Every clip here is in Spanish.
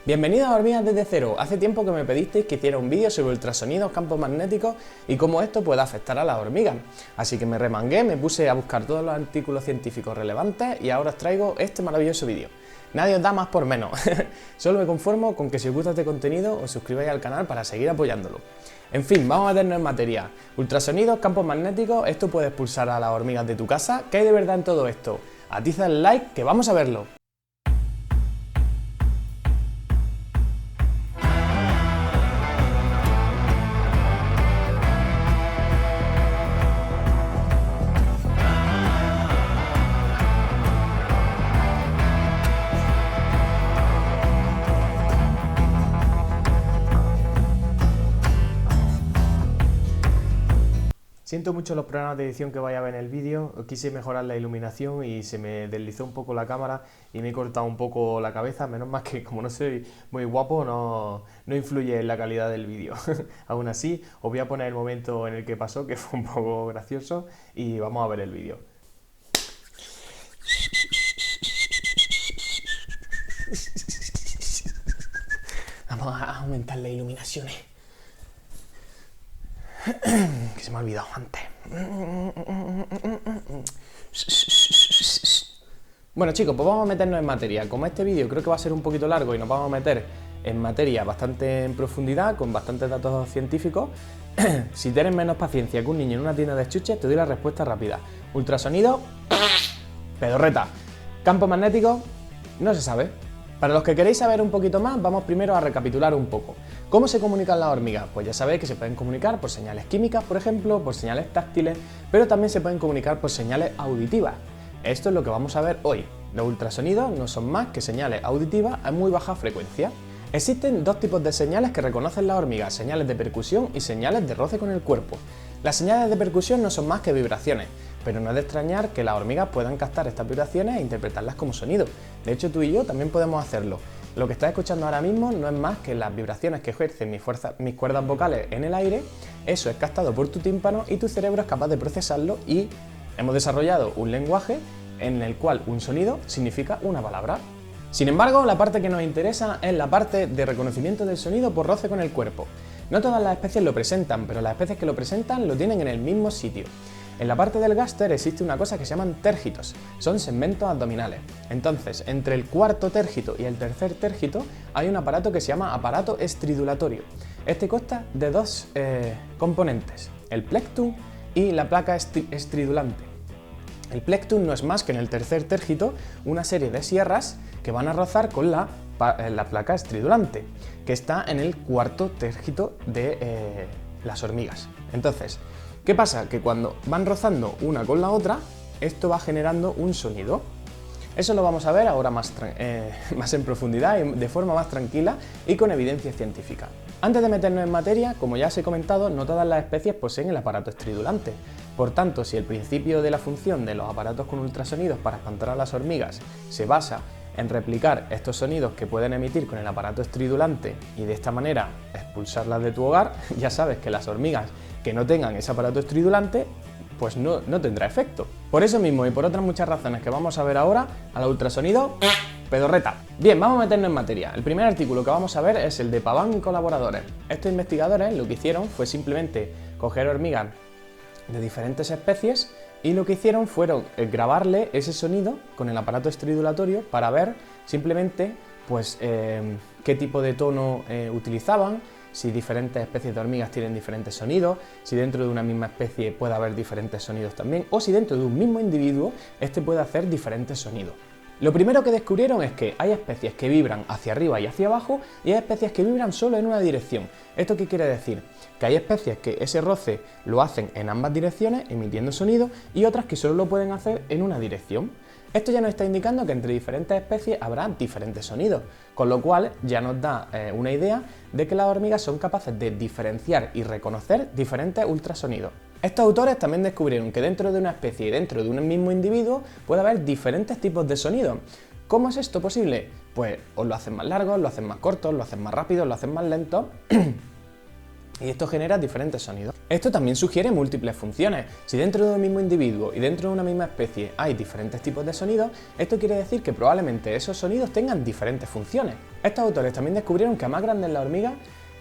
Bienvenidos a Hormigas desde cero. Hace tiempo que me pedisteis que hiciera un vídeo sobre ultrasonidos, campos magnéticos y cómo esto puede afectar a las hormigas. Así que me remangué, me puse a buscar todos los artículos científicos relevantes y ahora os traigo este maravilloso vídeo. Nadie os da más por menos. Solo me conformo con que si os gusta este contenido os suscribáis al canal para seguir apoyándolo. En fin, vamos a meternos en materia. Ultrasonidos, campos magnéticos, esto puede expulsar a las hormigas de tu casa. ¿Qué hay de verdad en todo esto? Atiza el like que vamos a verlo. Siento mucho los problemas de edición que vaya a ver en el vídeo, quise mejorar la iluminación y se me deslizó un poco la cámara y me he cortado un poco la cabeza, menos mal que como no soy muy guapo no influye en la calidad del vídeo. Aún así, os voy a poner el momento en el que pasó, que fue un poco gracioso, y vamos a ver el vídeo. Vamos a aumentar las iluminaciones. Que se me ha olvidado antes. Bueno chicos, pues vamos a meternos en materia. Como este vídeo creo que va a ser un poquito largo y nos vamos a meter en materia bastante en profundidad, con bastantes datos científicos, si tienes menos paciencia que un niño en una tienda de chuches, te doy la respuesta rápida. Ultrasonido, pedorreta. Campo magnético, no se sabe. Para los que queréis saber un poquito más, vamos primero a recapitular un poco. ¿Cómo se comunican las hormigas? Pues ya sabéis que se pueden comunicar por señales químicas, por ejemplo, por señales táctiles, pero también se pueden comunicar por señales auditivas. Esto es lo que vamos a ver hoy. Los ultrasonidos no son más que señales auditivas a muy baja frecuencia. Existen dos tipos de señales que reconocen las hormigas, señales de percusión y señales de roce con el cuerpo. Las señales de percusión no son más que vibraciones, pero no es de extrañar que las hormigas puedan captar estas vibraciones e interpretarlas como sonido. De hecho, tú y yo también podemos hacerlo. Lo que estás escuchando ahora mismo no es más que las vibraciones que ejercen mis cuerdas vocales en el aire. Eso es captado por tu tímpano y tu cerebro es capaz de procesarlo y hemos desarrollado un lenguaje en el cual un sonido significa una palabra. Sin embargo, la parte que nos interesa es la parte de reconocimiento del sonido por roce con el cuerpo. No todas las especies lo presentan, pero las especies que lo presentan lo tienen en el mismo sitio. En la parte del gáster existe una cosa que se llaman térgitos, son segmentos abdominales. Entonces, entre el cuarto térgito y el tercer térgito hay un aparato que se llama aparato estridulatorio. Este consta de dos componentes, el plectrum y la placa estridulante. El plectrum no es más que en el tercer térgito una serie de sierras que van a rozar con la placa estridulante, que está en el cuarto térgito de las hormigas. Entonces, ¿qué pasa? Que cuando van rozando una con la otra, esto va generando un sonido. Eso lo vamos a ver ahora más en profundidad y de forma más tranquila y con evidencia científica. Antes de meternos en materia, como ya os he comentado, no todas las especies poseen el aparato estridulante. Por tanto, si el principio de la función de los aparatos con ultrasonidos para espantar a las hormigas se basa en replicar estos sonidos que pueden emitir con el aparato estridulante y de esta manera expulsarlas de tu hogar, ya sabes que las hormigas que no tengan ese aparato estridulante pues no tendrá efecto. Por eso mismo y por otras muchas razones que vamos a ver ahora, a los ultrasonidos, pedorreta. Bien, vamos a meternos en materia. El primer artículo que vamos a ver es el de Paván y colaboradores. Estos investigadores lo que hicieron fue simplemente coger hormigas de diferentes especies y lo que hicieron fueron grabarle ese sonido con el aparato estridulatorio para ver simplemente pues, qué tipo de tono utilizaban, si diferentes especies de hormigas tienen diferentes sonidos, si dentro de una misma especie puede haber diferentes sonidos también, o si dentro de un mismo individuo este puede hacer diferentes sonidos. Lo primero que descubrieron es que hay especies que vibran hacia arriba y hacia abajo y hay especies que vibran solo en una dirección. ¿Esto qué quiere decir? Que hay especies que ese roce lo hacen en ambas direcciones, emitiendo sonido, y otras que solo lo pueden hacer en una dirección. Esto ya nos está indicando que entre diferentes especies habrá diferentes sonidos, con lo cual ya nos da una idea de que las hormigas son capaces de diferenciar y reconocer diferentes ultrasonidos. Estos autores también descubrieron que dentro de una especie y dentro de un mismo individuo puede haber diferentes tipos de sonidos. ¿Cómo es esto posible? Pues os lo hacen más largos, lo hacen más cortos, lo hacen más rápidos, lo hacen más lentos. y esto genera diferentes sonidos. Esto también sugiere múltiples funciones. Si dentro de un mismo individuo y dentro de una misma especie hay diferentes tipos de sonidos, esto quiere decir que probablemente esos sonidos tengan diferentes funciones. Estos autores también descubrieron que a más grande es la hormiga,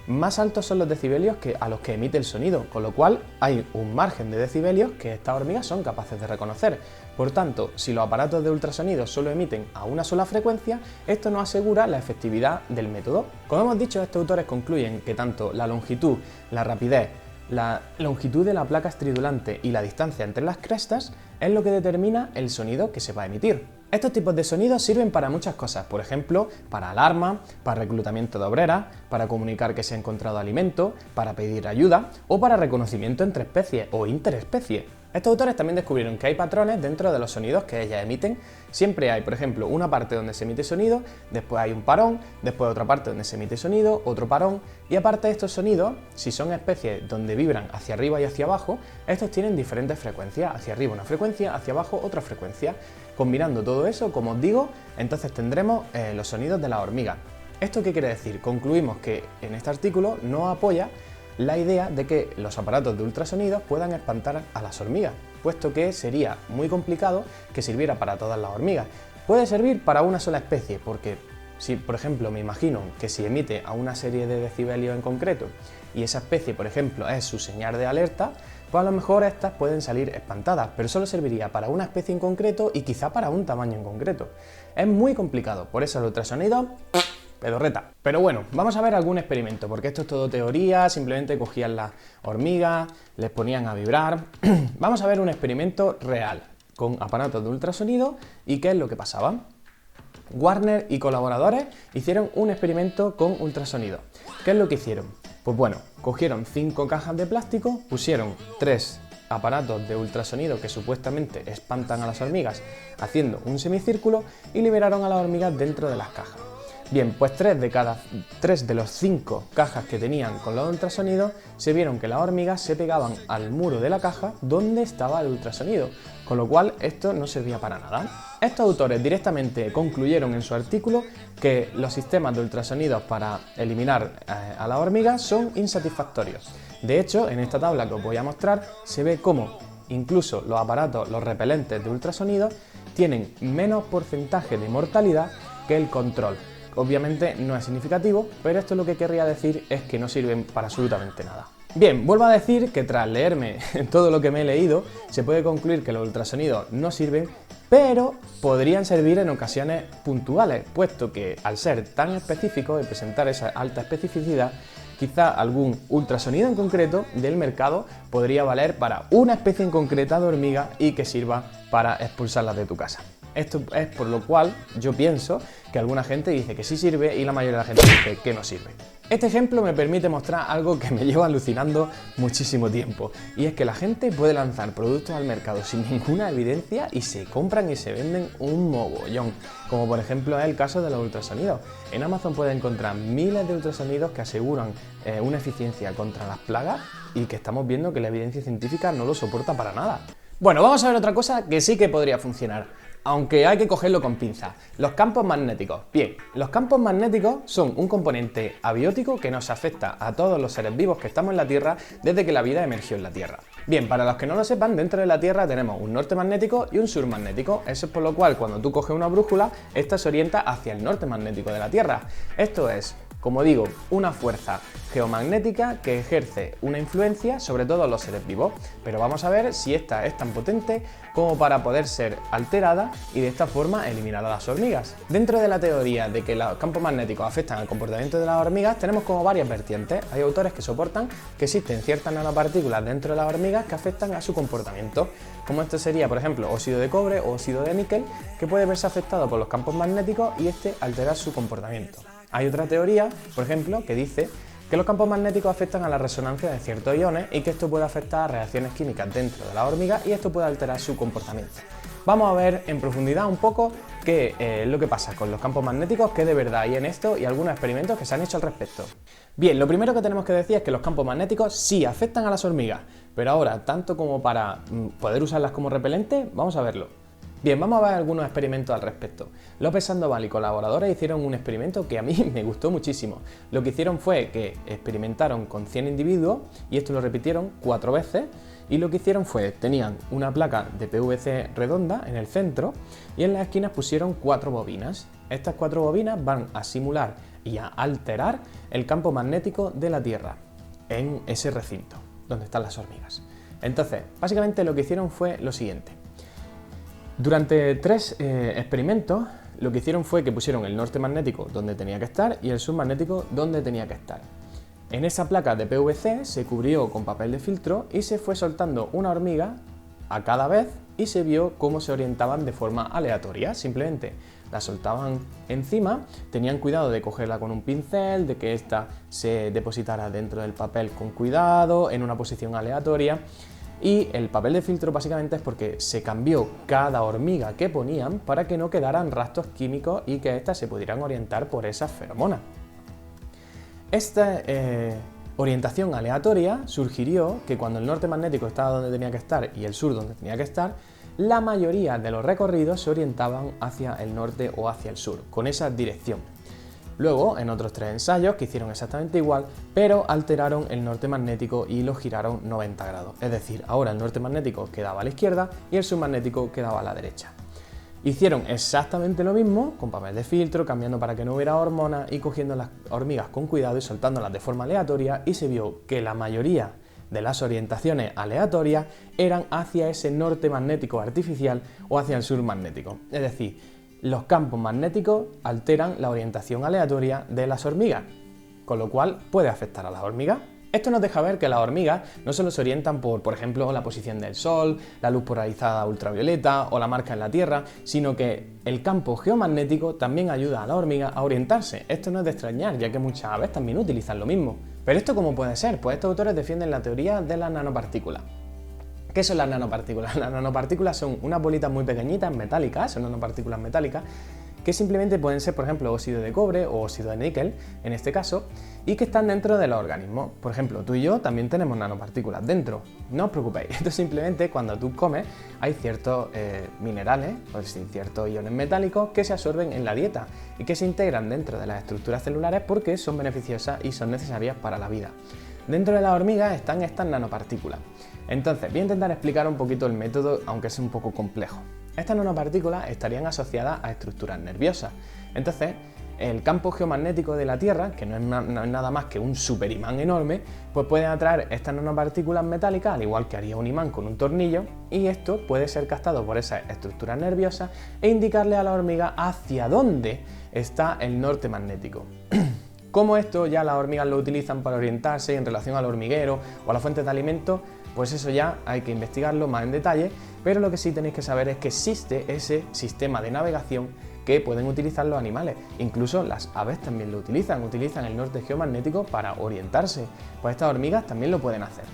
más altos son los decibelios a los que emite el sonido, con lo cual hay un margen de decibelios que estas hormigas son capaces de reconocer. Por tanto, si los aparatos de ultrasonido solo emiten a una sola frecuencia, esto no asegura la efectividad del método. Como hemos dicho, estos autores concluyen que tanto la longitud, la rapidez, la longitud de la placa estridulante y la distancia entre las crestas es lo que determina el sonido que se va a emitir. Estos tipos de sonidos sirven para muchas cosas, por ejemplo, para alarma, para reclutamiento de obreras, para comunicar que se ha encontrado alimento, para pedir ayuda o para reconocimiento entre especies o interespecies. Estos autores también descubrieron que hay patrones dentro de los sonidos que ellas emiten. Siempre hay, por ejemplo, una parte donde se emite sonido, después hay un parón, después otra parte donde se emite sonido, otro parón, y aparte de estos sonidos, si son especies donde vibran hacia arriba y hacia abajo, estos tienen diferentes frecuencias, hacia arriba una frecuencia, hacia abajo otra frecuencia. Combinando todo eso, como os digo, entonces tendremos los sonidos de la hormiga. ¿Esto qué quiere decir? Concluimos que en este artículo no apoya la idea de que los aparatos de ultrasonidos puedan espantar a las hormigas, puesto que sería muy complicado que sirviera para todas las hormigas. Puede servir para una sola especie, porque si, por ejemplo, me imagino que si emite a una serie de decibelios en concreto y esa especie, por ejemplo, es su señal de alerta, pues a lo mejor estas pueden salir espantadas, pero solo serviría para una especie en concreto y quizá para un tamaño en concreto. Es muy complicado, por eso el ultrasonido, pedorreta. Pero bueno, vamos a ver algún experimento, porque esto es todo teoría, simplemente cogían las hormigas, les ponían a vibrar. Vamos a ver un experimento real, con aparatos de ultrasonido, y qué es lo que pasaba. Warner y colaboradores hicieron un experimento con ultrasonido. ¿Qué es lo que hicieron? Pues bueno, cogieron 5 cajas de plástico, pusieron 3 aparatos de ultrasonido que supuestamente espantan a las hormigas haciendo un semicírculo y liberaron a las hormigas dentro de las cajas. Bien, pues 3 de los 5 cajas que tenían con los ultrasonidos se vieron que las hormigas se pegaban al muro de la caja donde estaba el ultrasonido, con lo cual esto no servía para nada. Estos autores directamente concluyeron en su artículo que los sistemas de ultrasonidos para eliminar a las hormigas son insatisfactorios. De hecho, en esta tabla que os voy a mostrar se ve cómo incluso los aparatos, los repelentes de ultrasonido, tienen menos porcentaje de mortalidad que el control. Obviamente no es significativo, pero esto lo que querría decir es que no sirven para absolutamente nada. Bien, vuelvo a decir que tras leerme todo lo que me he leído, se puede concluir que los ultrasonidos no sirven, pero podrían servir en ocasiones puntuales, puesto que al ser tan específicos y presentar esa alta especificidad, quizá algún ultrasonido en concreto del mercado podría valer para una especie en concreta de hormiga y que sirva para expulsarlas de tu casa. Esto es por lo cual yo pienso que alguna gente dice que sí sirve y la mayoría de la gente dice que no sirve. Este ejemplo me permite mostrar algo que me lleva alucinando muchísimo tiempo, y es que la gente puede lanzar productos al mercado sin ninguna evidencia y se compran y se venden un mogollón, como por ejemplo es el caso de los ultrasonidos. En Amazon puedes encontrar miles de ultrasonidos que aseguran una eficiencia contra las plagas y que estamos viendo que la evidencia científica no lo soporta para nada. Bueno, vamos a ver otra cosa que sí que podría funcionar, aunque hay que cogerlo con pinzas. Los campos magnéticos. Bien, los campos magnéticos son un componente abiótico que nos afecta a todos los seres vivos que estamos en la Tierra desde que la vida emergió en la Tierra. Bien, para los que no lo sepan, dentro de la Tierra tenemos un norte magnético y un sur magnético. Eso es por lo cual cuando tú coges una brújula, esta se orienta hacia el norte magnético de la Tierra. Esto es, como digo, una fuerza geomagnética que ejerce una influencia sobre todos los seres vivos, pero vamos a ver si esta es tan potente como para poder ser alterada y de esta forma eliminar a las hormigas. Dentro de la teoría de que los campos magnéticos afectan al comportamiento de las hormigas, tenemos como varias vertientes. Hay autores que soportan que existen ciertas nanopartículas dentro de las hormigas que afectan a su comportamiento, como esto sería, por ejemplo, óxido de cobre o óxido de níquel, que puede verse afectado por los campos magnéticos y este alterar su comportamiento. Hay otra teoría, por ejemplo, que dice que los campos magnéticos afectan a la resonancia de ciertos iones y que esto puede afectar a reacciones químicas dentro de la hormiga y esto puede alterar su comportamiento. Vamos a ver en profundidad un poco qué es lo que pasa con los campos magnéticos, qué de verdad hay en esto y algunos experimentos que se han hecho al respecto. Bien, lo primero que tenemos que decir es que los campos magnéticos sí afectan a las hormigas, pero ahora, tanto como para poder usarlas como repelente, vamos a verlo. Bien, vamos a ver algunos experimentos al respecto. López Sandoval y colaboradores hicieron un experimento que a mí me gustó muchísimo. Lo que hicieron fue que experimentaron con 100 individuos y esto lo repitieron 4 veces. Y lo que hicieron fue, tenían una placa de PVC redonda en el centro y en las esquinas pusieron 4 bobinas. Estas 4 bobinas van a simular y a alterar el campo magnético de la Tierra en ese recinto donde están las hormigas. Entonces, básicamente lo que hicieron fue lo siguiente. Durante 3 experimentos, lo que hicieron fue que pusieron el norte magnético donde tenía que estar y el sur magnético donde tenía que estar. En esa placa de PVC se cubrió con papel de filtro y se fue soltando una hormiga a cada vez y se vio cómo se orientaban de forma aleatoria. Simplemente la soltaban encima, tenían cuidado de cogerla con un pincel, de que ésta se depositara dentro del papel con cuidado, en una posición aleatoria. Y el papel de filtro básicamente es porque se cambió cada hormiga que ponían para que no quedaran rastros químicos y que éstas se pudieran orientar por esas feromonas. Esta orientación aleatoria sugirió que cuando el norte magnético estaba donde tenía que estar y el sur donde tenía que estar, la mayoría de los recorridos se orientaban hacia el norte o hacia el sur, con esa dirección. Luego, en otros 3 ensayos que hicieron exactamente igual, pero alteraron el norte magnético y lo giraron 90 grados. Es decir, ahora el norte magnético quedaba a la izquierda y el submagnético quedaba a la derecha. Hicieron exactamente lo mismo, con papel de filtro, cambiando para que no hubiera hormonas y cogiendo las hormigas con cuidado y soltándolas de forma aleatoria, y se vio que la mayoría de las orientaciones aleatorias eran hacia ese norte magnético artificial o hacia el sur magnético. Es decir, los campos magnéticos alteran la orientación aleatoria de las hormigas, con lo cual puede afectar a las hormigas. Esto nos deja ver que las hormigas no solo se orientan por ejemplo, la posición del sol, la luz polarizada ultravioleta o la marca en la Tierra, sino que el campo geomagnético también ayuda a la hormiga a orientarse. Esto no es de extrañar, ya que muchas aves también utilizan lo mismo. ¿Pero esto cómo puede ser? Pues estos autores defienden la teoría de las nanopartículas. ¿Qué son las nanopartículas? Las nanopartículas son unas bolitas muy pequeñitas, metálicas, son nanopartículas metálicas, que simplemente pueden ser, por ejemplo, óxido de cobre o óxido de níquel, en este caso, y que están dentro de los organismos. Por ejemplo, tú y yo también tenemos nanopartículas dentro. No os preocupéis, esto simplemente cuando tú comes hay ciertos minerales, o decir, ciertos iones metálicos que se absorben en la dieta y que se integran dentro de las estructuras celulares porque son beneficiosas y son necesarias para la vida. Dentro de las hormigas están estas nanopartículas. Entonces, voy a intentar explicar un poquito el método, aunque es un poco complejo. Estas nanopartículas estarían asociadas a estructuras nerviosas. Entonces, el campo geomagnético de la Tierra, que no es nada más que un superimán enorme, pues puede atraer estas nanopartículas metálicas, al igual que haría un imán con un tornillo, y esto puede ser captado por esas estructuras nerviosas e indicarle a la hormiga hacia dónde está el norte magnético. Como esto ya las hormigas lo utilizan para orientarse en relación al hormiguero o a las fuentes de alimento, pues eso ya hay que investigarlo más en detalle, pero lo que sí tenéis que saber es que existe ese sistema de navegación que pueden utilizar los animales. Incluso las aves también lo utilizan el norte geomagnético para orientarse, pues estas hormigas también lo pueden hacer.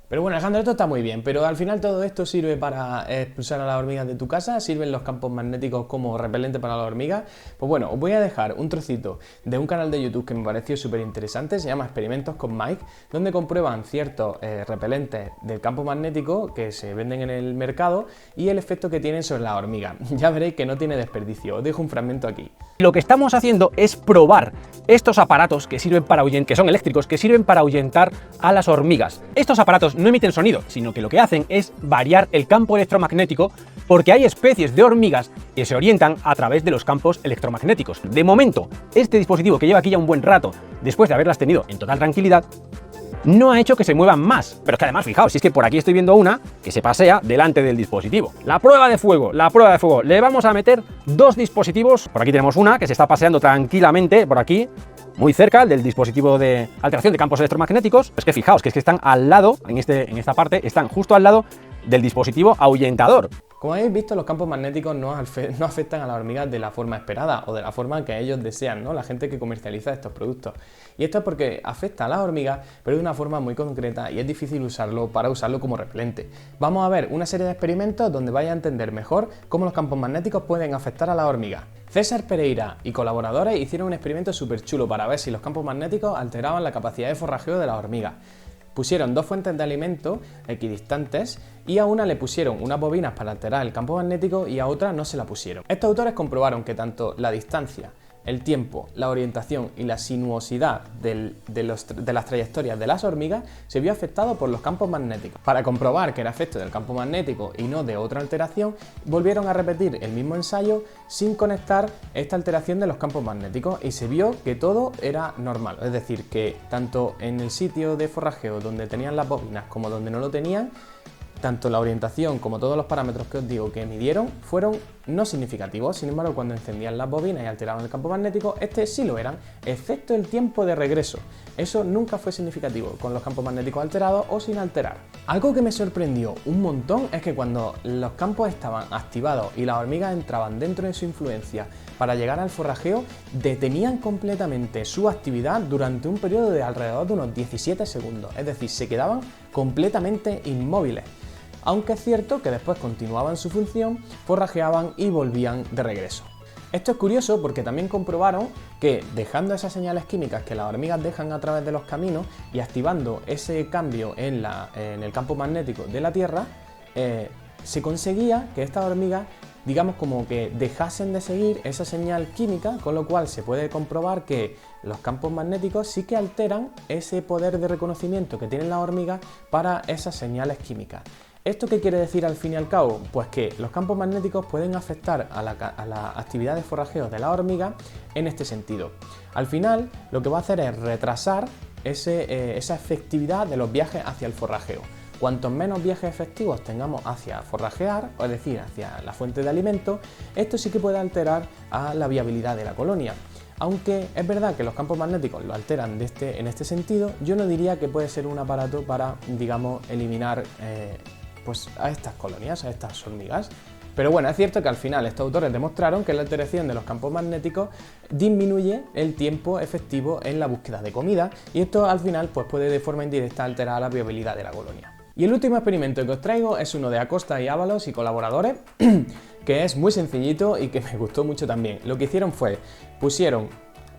Pero bueno, Alejandro, esto está muy bien, pero al final todo esto sirve para expulsar a las hormigas de tu casa, sirven los campos magnéticos como repelente para las hormigas. Pues bueno, os voy a dejar un trocito de un canal de YouTube que me pareció súper interesante, se llama Experimentos con Mike, donde comprueban ciertos repelentes del campo magnético que se venden en el mercado y el efecto que tienen sobre las hormigas. Ya veréis que no tiene desperdicio, os dejo un fragmento aquí. Lo que estamos haciendo es probar estos aparatos que sirven para que son eléctricos, que sirven para ahuyentar a las hormigas. Estos aparatos no emiten sonido, sino que lo que hacen es variar el campo electromagnético, porque hay especies de hormigas que se orientan a través de los campos electromagnéticos. De momento, este dispositivo, que lleva aquí ya un buen rato, después de haberlas tenido en total tranquilidad, no ha hecho que se muevan más. Pero es que además, fijaos, si es que por aquí estoy viendo una que se pasea delante del dispositivo. La prueba de fuego. Le vamos a meter 2 dispositivos. Por aquí tenemos una que se está paseando tranquilamente, por aquí, muy cerca del dispositivo de alteración de campos electromagnéticos. Es que fijaos, que es que están al lado, en esta parte, están justo al lado del dispositivo ahuyentador. Como habéis visto, los campos magnéticos no afectan a las hormigas de la forma esperada o de la forma que ellos desean, ¿no? La gente que comercializa estos productos. Y esto es porque afecta a las hormigas, pero de una forma muy concreta y es difícil usarlo como repelente. Vamos a ver una serie de experimentos donde vais a entender mejor cómo los campos magnéticos pueden afectar a las hormigas. César Pereira y colaboradores hicieron un experimento súper chulo para ver si los campos magnéticos alteraban la capacidad de forrajeo de las hormigas. pusieron dos fuentes de alimento equidistantes y a una le pusieron unas bobinas para alterar el campo magnético y a otra no se la pusieron. Estos autores comprobaron que tanto la distancia, el tiempo, la orientación y la sinuosidad de las trayectorias de las hormigas se vio afectado por los campos magnéticos. Para comprobar que era efecto del campo magnético y no de otra alteración, volvieron a repetir el mismo ensayo sin conectar esta alteración de los campos magnéticos y se vio que todo era normal. Es decir, que tanto en el sitio de forrajeo donde tenían las bobinas como donde no lo tenían, tanto la orientación como todos los parámetros que os digo que midieron fueron no significativos. Sin embargo, cuando encendían las bobinas y alteraban el campo magnético, este sí lo eran, excepto el tiempo de regreso. Eso nunca fue significativo con los campos magnéticos alterados o sin alterar. Algo que me sorprendió un montón es que cuando los campos estaban activados y las hormigas entraban dentro de su influencia para llegar al forrajeo, detenían completamente su actividad durante un periodo de alrededor de unos 17 segundos. Es decir, se quedaban completamente inmóviles. Aunque es cierto que después continuaban su función, forrajeaban y volvían de regreso. Esto es curioso porque también comprobaron que dejando esas señales químicas que las hormigas dejan a través de los caminos y activando ese cambio en el campo magnético de la Tierra, se conseguía que estas hormigas, digamos, como que dejasen de seguir esa señal química, con lo cual se puede comprobar que los campos magnéticos sí que alteran ese poder de reconocimiento que tienen las hormigas para esas señales químicas. ¿Esto qué quiere decir al fin y al cabo? Pues que los campos magnéticos pueden afectar a la actividad de forrajeo de la hormiga en este sentido. Al final, lo que va a hacer es retrasar esa efectividad de los viajes hacia el forrajeo. Cuantos menos viajes efectivos tengamos hacia forrajear, es decir, hacia la fuente de alimento, esto sí que puede alterar a la viabilidad de la colonia. Aunque es verdad que los campos magnéticos lo alteran en este sentido, yo no diría que puede ser un aparato para, digamos, eliminar pues a estas colonias, a estas hormigas. Pero bueno, es cierto que al final estos autores demostraron que la alteración de los campos magnéticos disminuye el tiempo efectivo en la búsqueda de comida y esto al final pues puede de forma indirecta alterar la viabilidad de la colonia. Y el último experimento que os traigo es uno de Acosta y Ábalos y colaboradores, que es muy sencillito y que me gustó mucho también. Lo que hicieron fue, pusieron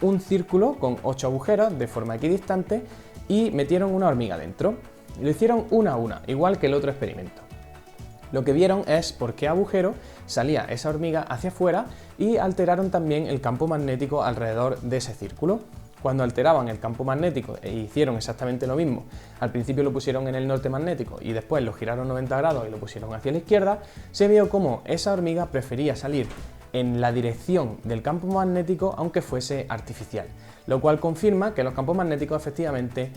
un círculo con 8 agujeros de forma equidistante y metieron una hormiga dentro. Lo hicieron una a una, igual que el otro experimento. Lo que vieron es por qué agujero salía esa hormiga hacia afuera y alteraron también el campo magnético alrededor de ese círculo. Cuando alteraban el campo magnético e hicieron exactamente lo mismo, al principio lo pusieron en el norte magnético y después lo giraron 90 grados y lo pusieron hacia la izquierda, se vio como esa hormiga prefería salir en la dirección del campo magnético aunque fuese artificial, lo cual confirma que los campos magnéticos efectivamente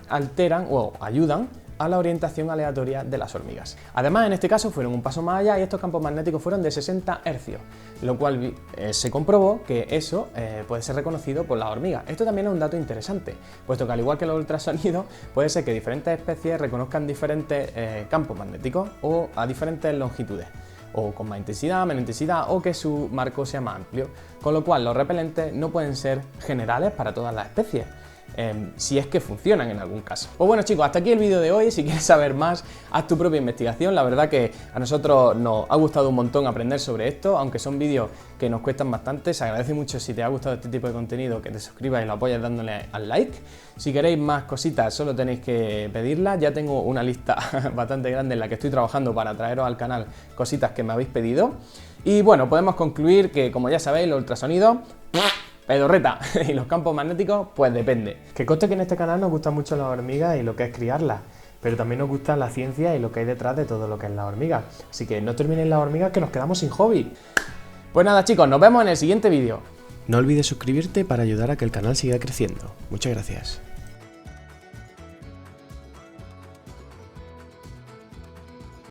alteran o ayudan a la orientación aleatoria de las hormigas. Además, en este caso fueron un paso más allá y estos campos magnéticos fueron de 60 Hz, lo cual se comprobó que eso puede ser reconocido por las hormigas. Esto también es un dato interesante, puesto que al igual que los ultrasonidos, puede ser que diferentes especies reconozcan diferentes campos magnéticos o a diferentes longitudes, o con más intensidad, menos intensidad, o que su marco sea más amplio, con lo cual los repelentes no pueden ser generales para todas las especies. Si es que funcionan en algún caso. Pues bueno chicos, hasta aquí el vídeo de hoy. Si quieres saber más, haz tu propia investigación. La verdad que a nosotros nos ha gustado un montón aprender sobre esto, aunque son vídeos que nos cuestan bastante. Se agradece mucho si te ha gustado este tipo de contenido que te suscribas y lo apoyes dándole al like. Si queréis más cositas solo tenéis que pedirlas. Ya tengo una lista bastante grande en la que estoy trabajando para traeros al canal cositas que me habéis pedido. Y bueno, podemos concluir que, como ya sabéis, los ultrasonidos pedorreta, y los campos magnéticos, pues depende. Que conste que en este canal nos gustan mucho las hormigas y lo que es criarlas, pero también nos gusta la ciencia y lo que hay detrás de todo lo que es la hormiga. Así que no terminen las hormigas que nos quedamos sin hobby. Pues nada chicos, nos vemos en el siguiente vídeo. No olvides suscribirte para ayudar a que el canal siga creciendo. Muchas gracias.